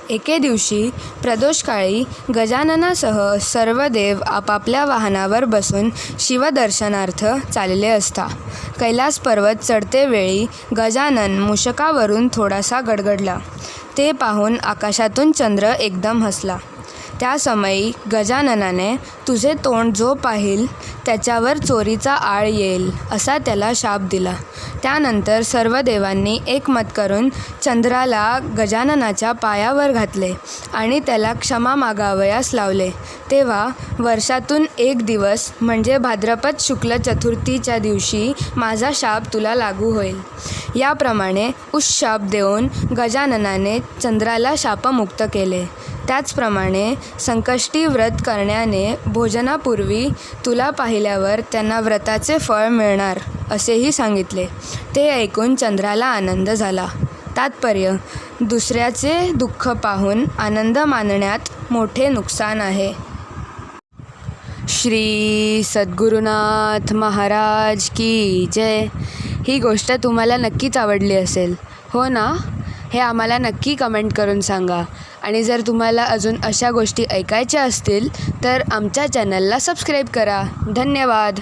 एके दिवशी प्रदोषकाळी गजाननासह सर्व देव आपापल्या वाहनावर बसून शिवदर्शनार्थ चालले असता कैलास पर्वत चढतेवेळी गजानन मूषकावरून थोडासा गडगडला. ते पाहून आकाशातून चंद्र एकदम हसला. त्या समयी गजाननाने तुझे तोंड जो पाहील त्याच्यावर चोरीचा आळ येईल असा त्याला शाप दिला. त्यानंतर सर्व देवांनी एकमत करून चंद्राला गजाननाच्या पायावर घातले आणि त्याला क्षमा मागावयास लावले. तेव्हा वर्षातून एक दिवस म्हणजे भाद्रपद शुक्ल चतुर्थीच्या दिवशी माझा शाप तुला लागू होईल. याप्रमाणे उशाप देऊन गजाननाने चंद्राला शापमुक्त केले. त्याचप्रमाणे संकष्टी व्रत करण्याने भोजनापूर्वी तुला पाहिल्यावर त्यांना व्रताचे फळ मिळणार असेही सांगितले. ते ऐकून चंद्राला आनंद झाला. तात्पर्य: दुसऱ्याचे दुःख पाहून आनंद मानण्यात मोठे नुकसान आहे. श्री सद्गुरुनाथ महाराज की जय. ही गोष्ट तुम्हाला नक्कीच आवडली असेल, हो ना? हे आम्हाला नक्की कमेंट करून सांगा. आणि जर तुम्हाला अजून अशा गोष्टी ऐकायच्या असतील तर आमच्या चॅनलला सबस्क्राईब करा. धन्यवाद.